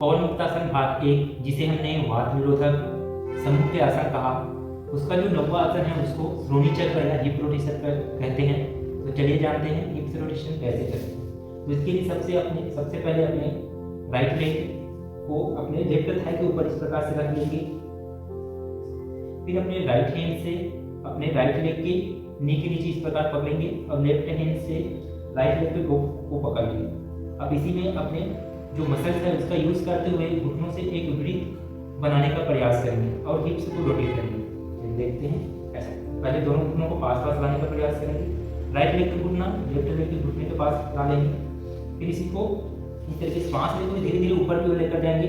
पवन मुक्तासन भाग 1, जिसे हमने वात निरोधक समुच्चय आसन कहा, उसका जो 9वां आसन है उसको श्रोणी चक्र या हिप रोटेशन कहते हैं। तो चलिए जानते हैं हिप रोटेशन कैसे करते हैं। तो इसके लिए सबसे पहले अपने राइट लेग को अपने लेफ्ट थाई के ऊपर इस प्रकार से रख लेंगे। फिर अपने राइट हैंड से अपने राइट लेग के नी के नीचे इस प्रकार पकड़ेंगे और लेफ्ट हैंड से राइट लेग को पकड़ लेंगे। अब इसी में अपने जो मसल्स है उसका यूज करते हुए घुटनों से एक वृत्त बनाने का प्रयास करेंगे और हिप्स को रोटेट करेंगे। देखते हैं ऐसा। पहले दोनों घुटनों को पास पास लाने का प्रयास करेंगे। राइट लेग का घुटना लेफ्ट लेग के घुटने के पास ला लेंगे। फिर इसी को इस तरह से सांस लेते हुए धीरे धीरे ऊपर की ओर लेकर जाएंगे।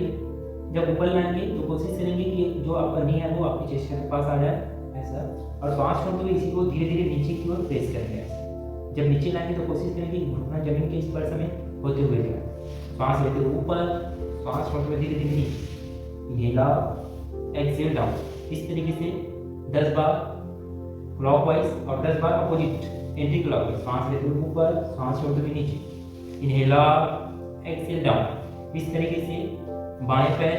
जब ऊपर लाएंगे तो कोशिश करेंगे कि जो आपका नी है वो आपकी चेस्ट के पास आ जाए ऐसा, और सांस छोड़ते हुए इसी को धीरे धीरे नीचे की ओर प्रेस करेंगे ऐसा। जब नीचे लाएंगे तो कोशिश करेंगे कि घुटना जमीन के स्पर्श में होते हुए जाए। सांस लेते हुए ऊपर, सांस छोड़ते हुए धीरे धीरे नीचे। Inhale exhale down. इस तरीके से 10 बार क्लॉकवाइज और 10 बार अपोजिट एंटी क्लॉकवाइज। सांस लेते हुए ऊपर, सांस छोड़ते हुए नीचे। Inhale exhale down. इस तरीके से बाएं पैर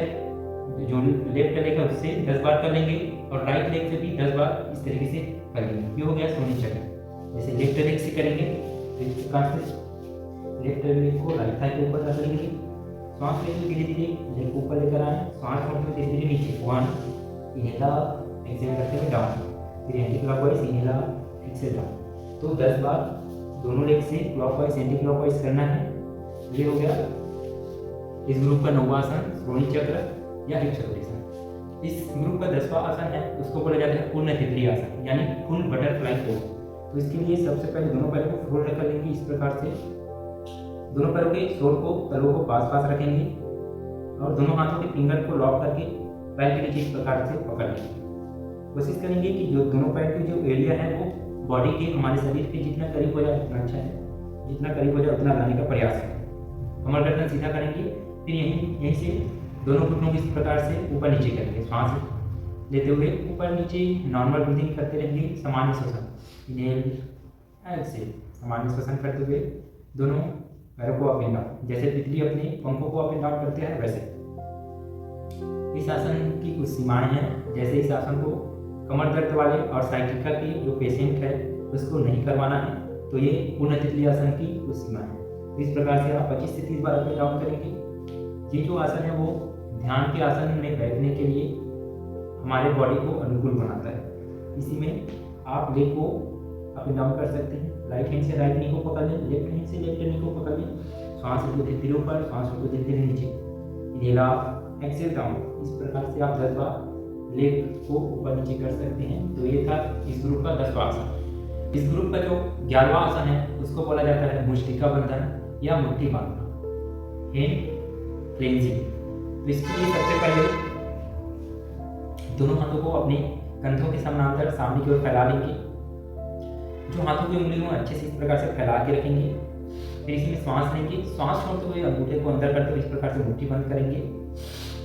जो लेफ्ट लेग है उससे 10 बार कर लेंगे और राइट लेग से भी 10 बार इस तरीके से कर लेंगे। ये हो गया श्रोणी चक्र। जैसे लेफ्ट लेग से करेंगे लेफ्ट लेग को राइट थाई के ऊपर रख लेंगे। सांस लेते हुए धीरे धीरे लेग को ऊपर लेकर आए। सांस छोड़ते हुए धीरे धीरे नीचे। 1 इनहेल एक्सहेल करते हुए डाउन। फिर anti clockwise inhale exhale down. तो 10 बार दोनों लेग से क्लॉकवाइज एंटी क्लॉकवाइज करना है। ये हो गया इस ग्रुप का 9वां आसन श्रोणी चक्र या हिप रोटेशन। इस ग्रुप का 10वां आसन है उसको बोला जाता है पूर्ण तितली आसन यानी फुल बटरफ्लाई पोज। तो इसके लिए सबसे पहले दोनों पैरों को फोल्ड कर लेंगे इस प्रकार से। दोनों पैरों के सोल को तलवों को पास पास रखेंगे और दोनों हाथों के फिंगर को लॉक करके पैर के नीचे इस प्रकार से पकड़ लेंगे। कोशिश करेंगे कि जो दोनों पैर के जो एरिया है वो बॉडी के हमारे शरीर के जितना करीब हो जाए उतना अच्छा है। जितना करीब हो जाए उतना लाने का प्रयास करें। कमर गर्दन सीधा करेंगे। फिर यहीं से दोनों घुटनों को इस प्रकार से ऊपर नीचे करेंगे। सांस लेते हुए ऊपर नीचे नॉर्मल ब्रीथिंग करते रहेंगे। सामान्य श्वसन इनहेल एक्सहेल। सामान्य श्वसन करते हुए दोनों पैरों को अप एंड डाउन। जैसे तितली अपने पंखों को अप एंड डाउन करते हैं वैसे। इस आसन की कुछ सीमाएं हैं। जैसे इस आसन को कमर दर्द वाले और साइटिका के जो पेशेंट है उसको नहीं करवाना है। तो ये पूर्ण तितली आसन की कुछ सीमाएं हैं। इस प्रकार से आप 25 से 30 बार अप एंड डाउन करेंगे। ये जो आसन है वो ध्यान के आसन में बैठने के लिए हमारे बॉडी को अनुकूल बनाता है। इसी में आप लेग को अप एंड डाउन कर सकते हैं। राइट हैंड से राइट नी को पकड़ लें, लेफ्ट हैंड से लेफ्ट नी को पकड़ लें। सांस लेते धीरे धीरे ऊपर, सांस लेते धीरे धीरे नीचे। Inhale exhale down. इस प्रकार से आप 10 बार लेग को ऊपर नीचे कर सकते हैं। तो ये था इस ग्रुप का 10वां आसन। इस ग्रुप का जो 11वां आसन है उसको बोला जाता है मुष्टिका बंधन या मुट्ठी बांधना, हैंड क्लेंजिंग। तो इसके लिए सबसे पहले दोनों हाथों को अपने कंधों के समानांतर सामने की ओर फैला लेंगे। जो हाथों की उंगलियों में अच्छे से इस प्रकार से फैला के रखेंगे। फिर इसमें सांस लेंगे। सांस छोड़ते हुए अंगूठे को अंदर करते हुए इस प्रकार से मुट्ठी बंद करेंगे।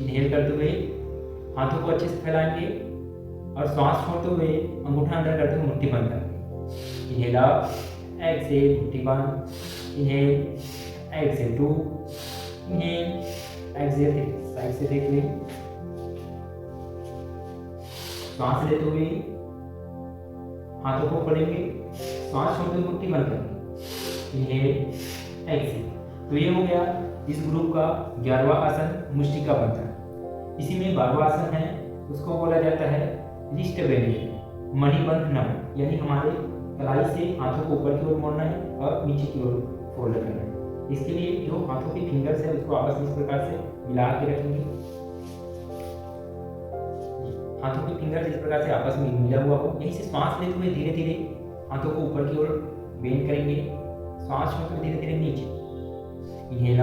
इनहेल करते हुए हाथों को अच्छे से फैलाएंगे और सांस छोड़ते हुए अंगूठा अंदर करते हुए मुट्ठी बंद करेंगे। इनहेल एक्सहेल मुट्ठी बंद। Inhale exhale 2। Inhale exhale side से देख लें। सांस लेते हुए हाथों को खोलेंगे। सांस छोड़ते हुए मुट्ठी बंद करेंगे। Inhale exhale. तो ये हो गया इस ग्रुप का 11वां आसन मुष्टिका बंधन। इसी में 12वां आसन है उसको बोला जाता है रिस्ट बेंडिंग मणिबंध नमन, यानी हमारे कलाई से हाथों को ऊपर की ओर मोड़ना है और नीचे की ओर फोल्ड करना है। इसके लिए जो हाथों के फिंगर्स है उसको आपस में इस प्रकार से मिला के रखेंगे। हाथों के फिंगर्स इस प्रकार से आपस में मिला हुआ हो। यहीं से सांस लेते हुए धीरे धीरे हाथों को ऊपर की ओर बेंड करेंगे। सांस छोड़ते हुए धीरे धीरे नीचे। Inhale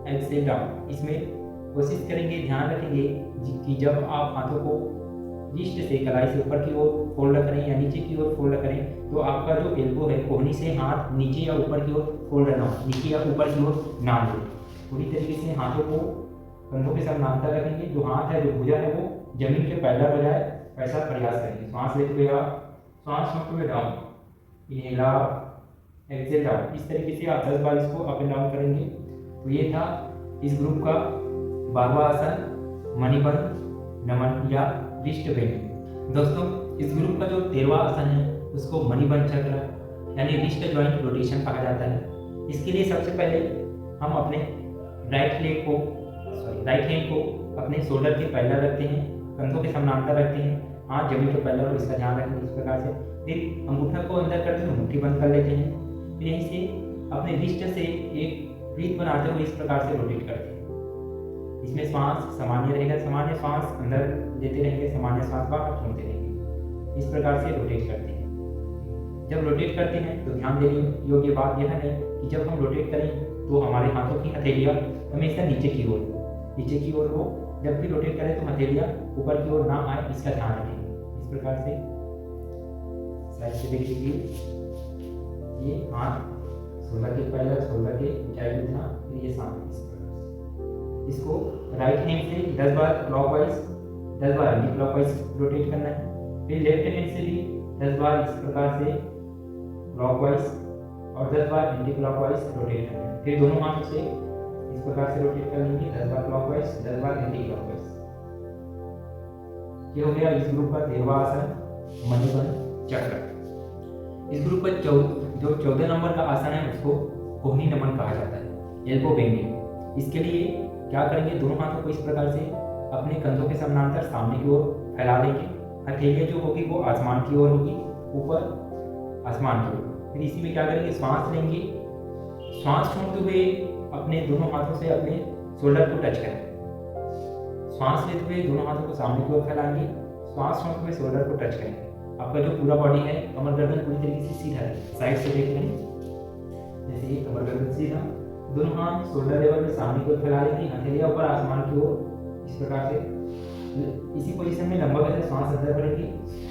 exhale down. इसमें कोशिश करेंगे, ध्यान रखेंगे कि जब आप हाथों को रिस्ट से कलाई से ऊपर की ओर फोल्ड करें या नीचे की ओर फोल्ड करें तो आपका जो एल्बो है कोहनी से हाथ नीचे या ऊपर की ओर फोल्ड ना हो, नीचे या ऊपर की ओर ना हो। पूरी तरीके से हाथों को कंधों के समानांतर रखेंगे। जो हाथ है जो भुजा है वो जमीन के पैरेलल हो जाए ऐसा प्रयास करेंगे। सांस लेते हुए आप, सांस छोड़ते हुए डाउन। Inhale exhale down. इस तरीके से आप 10 बार इसको अप एंड डाउन करेंगे। तो ये था इस ग्रुप का 12वां आसन मणिबंध नमन या रिस्ट बेंडिंग। दोस्तों इस ग्रुप का जो 13वां आसन है उसको मणिबंध चक्र यानी रिस्ट जॉइंट रोटेशन कहा जाता है। इसके लिए सबसे पहले हम अपने राइट हैंड को अपने शोल्डर के पैरेलल रखते हैं, कंधों के समानांतर रखते हैं, हाथ जमीन के पैरेलल और इसका ध्यान रखें इस प्रकार से। फिर अंगूठा को अंदर करते हुए मुट्ठी बंद कर लेते हैं। फिर यहीं से अपने रिस्ट से एक वृत्त बनाते हुए इस प्रकार से रोटेट करते हैं। इसमें श्वास सामान्य रहेगा, सामान्य श्वास अंदर लेते रहेंगे, सामान्य श्वास बाहर छोड़ते रहेंगे। इस प्रकार से रोटेट करते हैं। जब रोटेट करते हैं तो ध्यान देने योग्य बात यह है कि जब हम रोटेट करें तो हमारे हाथों की हथेलियाँ हमेशा नीचे की ओर हो। जब भी रोटेट करें तो हथेलियाँ ऊपर की ओर ना आए, इसका ध्यान रखें। इस प्रकार से साइड से देख लीजिए, ये हाथ शोल्डर के पैरेलल, शोल्डर के ऊंचाई पे था, फिर ये सामने इस प्रकार से। इसको राइट हैंड से 10 बार क्लॉकवाइज 10 बार एंटी क्लॉकवाइज रोटेट करना है। फिर लेफ्ट हैंड से भी 10 बार इस प्रकार से क्लॉकवाइज और 10 बार एंटी क्लॉकवाइज रोटेट करना है। फिर दोनों हाथों से इस प्रकार से रोटेट कर लेंगे, 10 बार क्लॉकवाइज 10 बार एंटी क्लॉकवाइज। ये हो गया इस ग्रुप का 13वां आसन मणिबंध चक्र। इस ग्रुप का जो 14 नंबर का आसन है उसको कोहनी नमन कहा जाता है, एल्बो बेंडिंग। इसके लिए क्या करेंगे, दोनों हाथों को इस प्रकार से अपने कंधों के समानांतर सामने की ओर फैला देंगे। हथेलियाँ जो होगी वो आसमान की ओर होगी, ऊपर आसमान की ओर। फिर इसी में क्या करेंगे, श्वास लेंगे, श्वास छोड़ते हुए अपने दोनों हाथों से अपने शोल्डर को टच करें। श्वास लेते हुए दोनों हाथों को सामने की ओर फैलाएंगे, श्वास छोड़ते हुए शोल्डर को टच करेंगे। आपका जो पूरा बॉडी है, कमर गर्दन पूरी तरीके से सीधा है, साइड से देख लें, जैसे ये कमर गर्दन सीधा, दोनों हाथ शोल्डर लेवल में सामने की ओर फैला लेंगे, हथेलियाँ ऊपर आसमान की ओर इस प्रकार से। इसी पोजीशन में लंबा करके श्वास अंदर भरेंगे,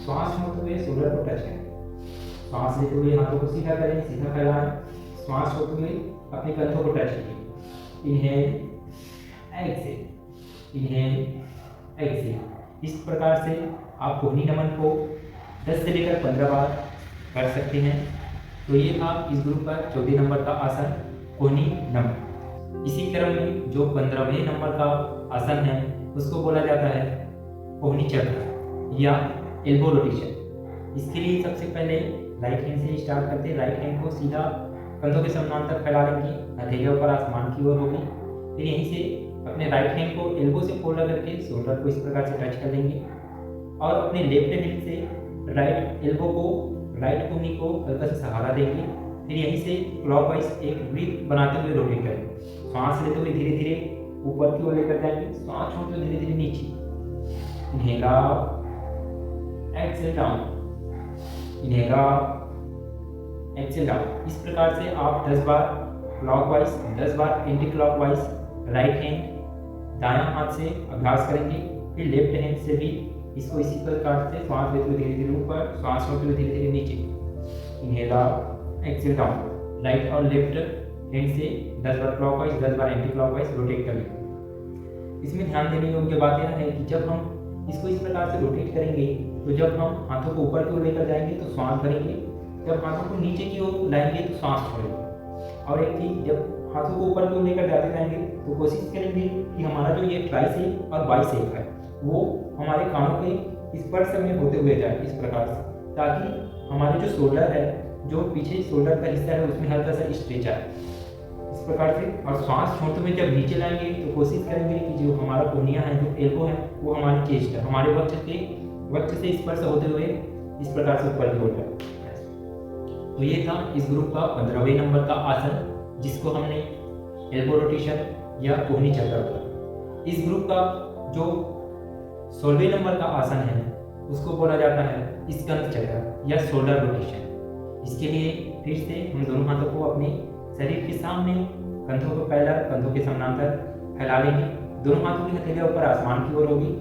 श्वास छोड़ते हुए शोल्डर को टच करें। श्वास लेते हुए हाथों को सीधा करें, सीधा फैलाएं, श्वास छोड़ते हुए अपने कंधों को टच कीजिए। Inhale exhale, inhale exhale. इस प्रकार से आप कोहनी नमन को 10 से लेकर 15 बार कर सकते हैं। तो ये था इस ग्रुप का 14 नंबर का आसन कोहनी नमन। इसी क्रम में जो 15वें नंबर का आसन है उसको बोला जाता है कोहनी चक्र या एल्बो रोटेशन। इसके लिए सबसे पहले राइट हैंड से स्टार्ट करते हैं। राइट हैंड को सीधा कंधों के समानांतर फैला लेंगे, हथेलियों पर आसमान की ओर होगी। फिर यहीं से अपने राइट हैंड को एल्बो से फोल्ड करके शोल्डर को इस प्रकार से टच कर लेंगे और अपने लेफ्ट हैंड से राइट एल्बो को, राइट कोहनी को हल्का सा सहारा देंगे। फिर यहीं से क्लॉकवाइज एक वृत्त बनाते हुए रोटेट करेंगे। श्वास लेते हुए धीरे धीरे ऊपर की ओर लेकर जाएंगे, श्वास छोड़ते हुए धीरे धीरे नीचे। Inhale up, exhale down, inhale up, exhale down. इस प्रकार से आप 10 बार क्लॉकवाइज 10 बार एंटी क्लॉकवाइज राइट हैंड दायां हाथ से अभ्यास करेंगे। फिर लेफ्ट हैंड से भी इसको इसी प्रकार से श्वास लेते हुए धीरे धीरे ऊपर, श्वास छोड़ते हुए धीरे धीरे नीचे। Inhale up, exhale down. Right और लेफ्ट हैंड से 10 बार क्लॉकवाइज 10 बार एंटी क्लॉकवाइज रोटेट करेंगे। इसमें ध्यान देने योग्य बात यह है कि जब हम इसको इस प्रकार से रोटेट करेंगे तो जब हम हाथों को ऊपर की ओर लेकर जाएंगे तो श्वास भरेंगे, जब हाथों को नीचे की ओर लाएंगे तो श्वास छोड़ेंगे। और एक चीज, जब हाथों को ऊपर की ओर लेकर जाते जाएंगे तो कोशिश करेंगे कि हमारा जो ये ट्राइसेप और बाइसेप है वो हमारे कानों के स्पर्श में होते हुए जाए इस प्रकार से, ताकि हमारे जो शोल्डर है, जो पीछे शोल्डर का हिस्सा है उसमें हल्का सा स्ट्रेच आए इस प्रकार से। और श्वास छोड़ते हुए जब नीचे लाएंगे तो कोशिश करेंगे कि जो हमारा कोहनिया है, जो एल्बो है, वो हमारी चेस्ट है, हमारे वक्ष से स्पर्श होते हुए इस प्रकार से ऊपर की ओर जाए। तो ये था इस ग्रुप का 15वें नंबर का आसन जिसको हमने एल्बो रोटेशन या कोहनी चक्र बोला। इस ग्रुप का जो 16वें नंबर का आसन है उसको बोला जाता है स्कंद चक्र या शोल्डर रोटेशन। इसके लिए फिर से हम दोनों हाथों को अपने शरीर के सामने, कंधों को पैरेलल, कंधों के समानांतर फैला लेंगे। दोनों हाथों की हथेलियां ऊपर आसमान की ओर होगी।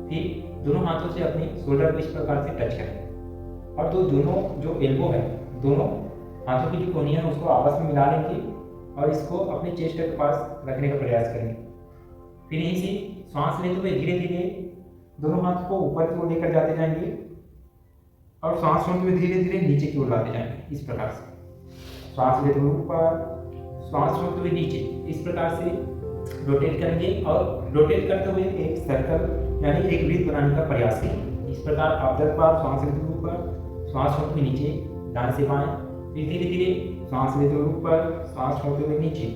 फिर दोनों हाथों से अपने शोल्डर को इस प्रकार से टच करेंगे और दोनों जो एल्बो है, दोनों हाथों की जो कोहनियां है उसको आपस में मिला लेंगे और इसको अपने चेस्ट के पास रखने का प्रयास करेंगे। फिर यहीं से श्वास लेते हुए धीरे धीरे दोनों हाथ को ऊपर की ओर लेकर जाते जाएंगे और श्वास छोड़ते हुए धीरे धीरे नीचे की ओर लाते जाएंगे इस प्रकार से। श्वास लेते हुए ऊपर, श्वास छोड़ते हुए नीचे। इस प्रकार से रोटेट करेंगे और रोटेट करते हुए एक सर्कल यानी एक वृत्त बनाने का प्रयास करेंगे। इस प्रकार आप 10 बार श्वास लेते हुए ऊपर, श्वास छोड़ते हुए नीचे, दाएं से बाएं, फिर धीरे धीरे श्वास लेते हुए ऊपर, श्वास छोड़ते हुए नीचे।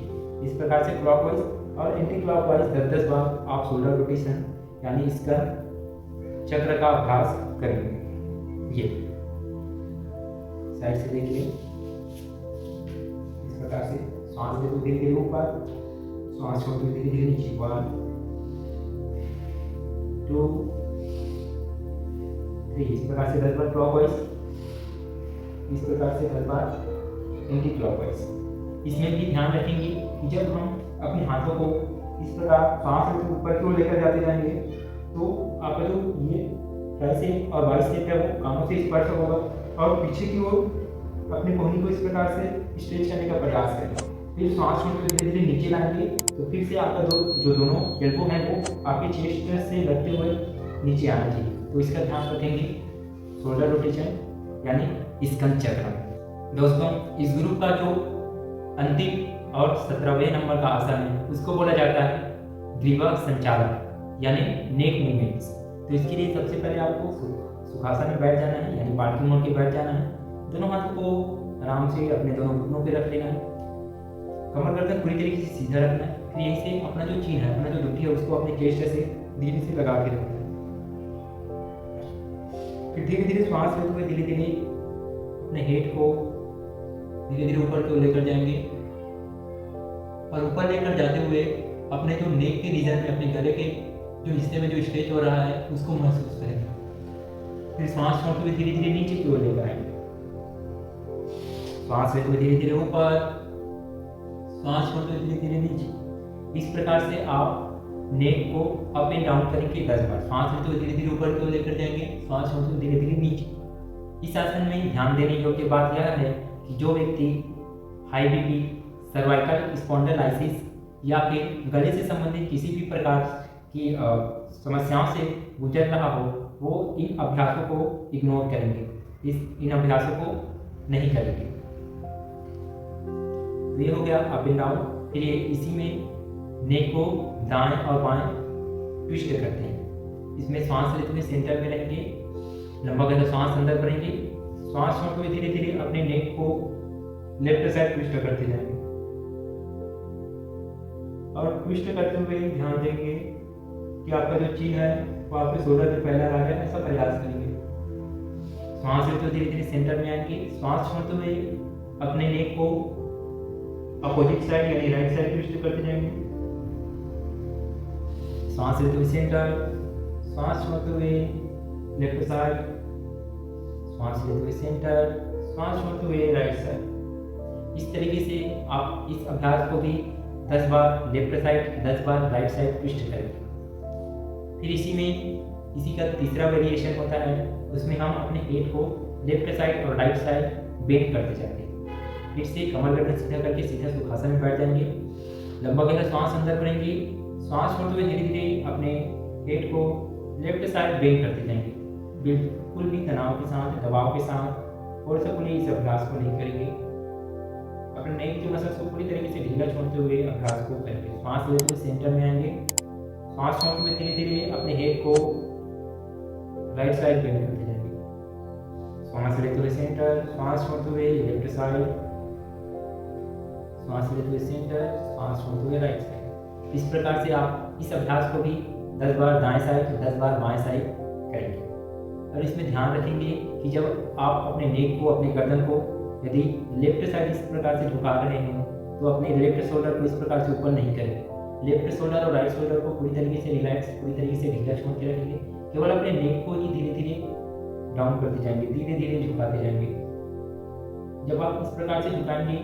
इस प्रकार से क्लॉकवाइज और एंटी क्लॉकवाइज 10-10 बार आप शोल्डर रोटेशन यानी इसका चक्र का अभ्यास करेंगे। ये साइड से देखिए, इस प्रकार से श्वास लेते हुए धीरे धीरे ऊपर, श्वास छोड़ते हुए धीरे धीरे नीचे। 1 2 3। इस प्रकार से 10 बार क्लॉकवाइज, इस प्रकार से 10 बार एंटी क्लॉकवाइज। इसमें भी ध्यान रखेंगे कि जब हम अपने हाथों को इस प्रकार सांस लेते ऊपर की ओर लेकर जाते जाएंगे तो आपका जो ये ट्राइसेप और बाइसेप है वो कानों से स्पर्श होगा और पीछे की ओर अपने कोहनी को इस प्रकार से स्ट्रेच करने का प्रयास करें। फिर सांस छोड़कर धीरे धीरे नीचे लाएंगे तो फिर से आपका जो दोनों एल्बो हैं वो आपके चेस्ट से लगते हुए नीचे आना चाहिए। तो इसका ध्यान रखेंगे। शोल्डर रोटेशन यानी स्कंद चक्र। दोस्तों, इस ग्रुप का जो अंतिम और 17वें नंबर का आसन है उसको बोला जाता है ग्रीवा संचालन यानी नेक मूवमेंट्स। तो इसके लिए सबसे पहले आपको सुखासन में बैठ जाना है यानी पार्किंग मोड के बैठ जाना है। दोनों हाथों को आराम से अपने दोनों घुटनों पे रख लेना है। कमर गर्दन पूरी तरीके से सीधा रखना है। फिर यहीं से अपना जो चीन है, अपना जो दुखी है उसको अपने चेस्ट से धीरे से लगा के रखना है। फिर धीरे धीरे श्वास लेते हुए धीरे धीरे अपने हेड को धीरे धीरे ऊपर की ओर लेकर जाएंगे और ऊपर लेकर जाते हुए अपने जो नेक के रीजन में, अपने गले के जो हिस्से में जो स्ट्रेच हो रहा है उसको महसूस करेंगे। फिर श्वास छोड़ते हुए धीरे धीरे नीचे की ओर लेकर आएंगे। श्वास लेते हुए धीरे धीरे ऊपर, श्वास छोड़ते हुए धीरे धीरे नीचे। इस प्रकार से आप नेक को अप एंड डाउन करेंगे 10 बार। श्वास लेते हुए धीरे धीरे ऊपर की ओर लेकर जाएंगे, श्वास छोड़ते हुए धीरे धीरे नीचे। इस आसन में ध्यान देने योग्य बात यह है कि जो व्यक्ति हाई बीपी, सर्वाइकल स्पॉन्डिलाइसिस या फिर गले से संबंधित किसी भी प्रकार की समस्याओं से गुजर रहा हो वो इन अभ्यासों को इग्नोर करेंगे, इन अभ्यासों को नहीं करेंगे। तो ये हो गया अप एंड डाउन। फिर ये इसी में नेक को दाएं और बाएं ट्विस्ट करते हैं। इसमें सांस लेते हुए सेंटर में रहेंगे, लंबा गहरा सांस अंदर भरेंगे, श्वास छोड़ते हुए धीरे धीरे अपने नेक को लेफ्ट साइड ट्विस्ट करते जाएंगे और ट्विस्ट करते हुए ध्यान देंगे कि आपका जो चीन है वो आपके शोल्डर पे पहला आ जाए, ऐसा प्रयास करेंगे। श्वास लेते हुए धीरे धीरे सेंटर में आएंगे, श्वास छोड़ते हुए अपने नेक को अपोजिट साइड यानी राइट साइड ट्विस्ट करते जाएंगे। श्वास लेते हुए सेंटर, श्वास छोड़ते हुए लेफ्ट साइड, श्वास लेते हुए सेंटर, श्वास छोड़ते हुए राइट साइड। इस तरीके से आप इस अभ्यास को भी 10 बार लेफ्ट साइड, 10 बार राइट साइड ट्विस्ट करेंगे। फिर इसी का तीसरा वेरिएशन होता है, उसमें हम अपने हेड को लेफ्ट साइड और राइट साइड बेंड करते जाएंगे। फिर से कमर गर्दन सीधा करके सीधा सुखासन में बैठ जाएंगे, लंबा गहरा श्वास अंदर भरेंगे, श्वास छोड़ते हुए धीरे धीरे अपने हेड को लेफ्ट साइड बेंड करते जाएंगे। बिल्कुल भी तनाव के साथ, दबाव के साथ और सब इस अभ्यास को नहीं करेंगे। अपने नेक के मसल्स को पूरी तरीके से ढीला छोड़ते हुए अभ्यास को करेंगे। श्वास लेते हुए सेंटर में आएंगे, श्वास छोड़ते हुए धीरे धीरे अपने हेड को राइट साइड बेंड करते जाएंगे। श्वास लेते हुए सेंटर, श्वास छोड़ते हुए लेफ्ट साइड, श्वास लेते हुए सेंटर, श्वास छोड़ते हुए राइट साइड। इस प्रकार से आप इस अभ्यास को भी 10 बार दाएं साइड, 10 बार बाएं साइड करेंगे। और इसमें ध्यान रखेंगे कि जब आप अपने नेक को, अपने गर्दन को यदि लेफ्ट साइड इस प्रकार से झुका रहे हैं तो अपने लेफ्ट शोल्डर को इस प्रकार से ऊपर नहीं करें। लेफ्ट शोल्डर और राइट शोल्डर को पूरी तरीके से रिलैक्स, पूरी तरीके से ढीला छोड़ के रखेंगे। केवल अपने नेक को ही धीरे धीरे डाउन करते जाएंगे, धीरे धीरे झुकाते जाएंगे। जब आप इस प्रकार से झुकाएंगे,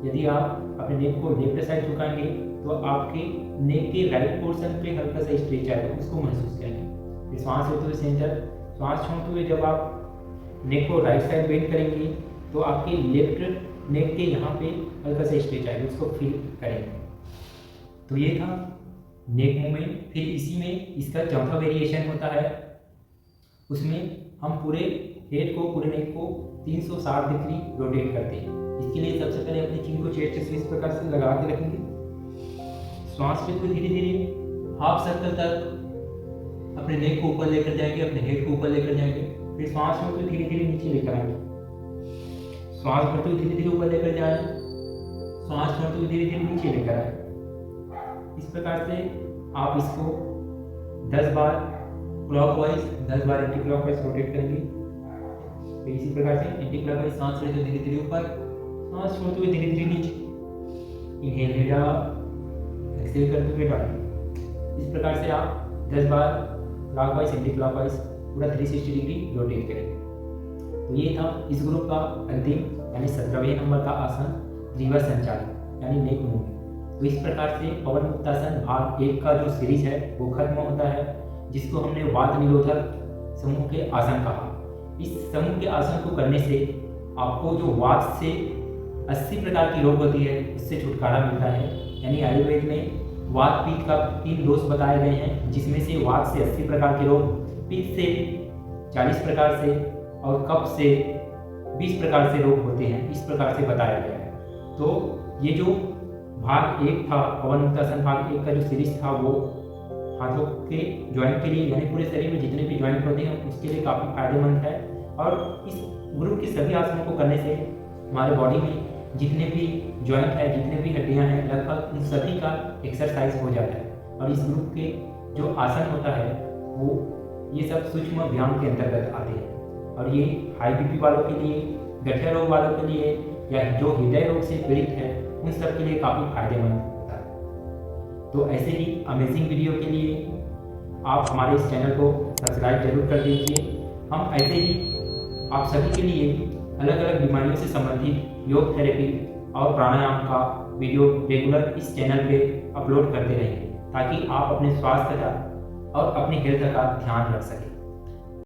यदि आप अपने नेक को लेफ्ट साइड झुकाएंगे तो आपके नेक के राइट पोर्शन पे हल्का सा स्ट्रेच आएगा, उसको महसूस करेंगे। श्वास लेते हुए सेंटर, श्वास छोड़ते हुए जब आप नेक को राइट साइड बेंड करेंगे तो आपके लेफ्ट नेक के यहाँ पे हल्का सा स्ट्रेच आएगा, उसको फील करेंगे। तो ये था नेक मूवमेंट। फिर इसी में इसका चौथा वेरिएशन होता है, उसमें हम पूरे हेड को, पूरे नेक को 360 डिग्री रोटेट करते हैं। इसके लिए सबसे पहले अपने चिन को चेस्ट से इस प्रकार से लगा के रखेंगे, श्वास पे धीरे धीरे हाफ सर्कल तक अपने नेक को ऊपर लेकर जाएंगे, अपने हेड को ऊपर लेकर जाएंगे। फिर श्वास में धीरे धीरे नीचे लेकर आएंगे, श्वास भरते हुए धीरे धीरे ऊपर लेकर जाए, श्वास भरते हुए धीरे धीरे नीचे लेकर आए। इस प्रकार से आप इसको 10 बार क्लॉकवाइज 10 बार एंटी क्लॉकवाइज रोटेट करेंगे। फिर इसी प्रकार से एंटी क्लॉकवाइज सांस लेते हुए धीरे धीरे ऊपर, सांस छोड़ते हुए धीरे धीरे नीचे, इनहेल हेड अप, एक्सहेल करते हुए डाउन। इस प्रकार से आप 10 बार क्लॉकवाइज एंटी क्लॉकवाइज पूरा 360 डिग्री रोटेट करेंगे। तो ये था इस ग्रुप का अंतिम यानी 17वें नंबर का आसन, त्रिभुज संचालन यानी नेक मूवमेंट। तो इस प्रकार से पवन मुक्तासन भाग 1 का जो सीरीज है वो खत्म होता है, जिसको हमने वात निरोधक समूह के आसन कहा। इस समूह के आसन को करने से आपको जो वात से 80 प्रकार की रोग होती है उससे छुटकारा मिलता है। यानी आयुर्वेद में वात पित्त का 3 दोष बताए गए हैं, जिसमें से वात से 80 प्रकार के रोग, पित्त से 40 प्रकार से और कफ से 20 प्रकार से रोग होते हैं, इस प्रकार से बताया गया है। तो ये जो भाग 1 था पवन मुक्तासन भाग 1 का जो सीरीज था वो हाथों के जॉइंट के लिए यानी पूरे शरीर में जितने भी जॉइंट होते हैं उसके लिए काफ़ी फायदेमंद है। और इस ग्रुप के सभी आसनों को करने से हमारे बॉडी में जितने भी जॉइंट है, जितने भी हड्डियां हैं, लगभग उन सभी का एक्सरसाइज हो जाता है। और इस ग्रुप के जो आसन होता है वो ये सब सूक्ष्म व्यायाम के अंतर्गत आते हैं। और ये हाई बीपी वालों के लिए, गठिया रोग वालों के लिए या जो हृदय रोग से पीड़ित है उन सब के लिए काफ़ी फायदेमंद होता है। तो ऐसे ही अमेजिंग वीडियो के लिए आप हमारे इस चैनल को सब्सक्राइब जरूर कर दीजिए। हम ऐसे ही आप सभी के लिए अलग अलग बीमारियों से संबंधित योग थेरेपी और प्राणायाम का वीडियो रेगुलर इस चैनल पे अपलोड करते रहेंगे, ताकि आप अपने स्वास्थ्य का और अपनी हेल्थ का ध्यान रख सकें।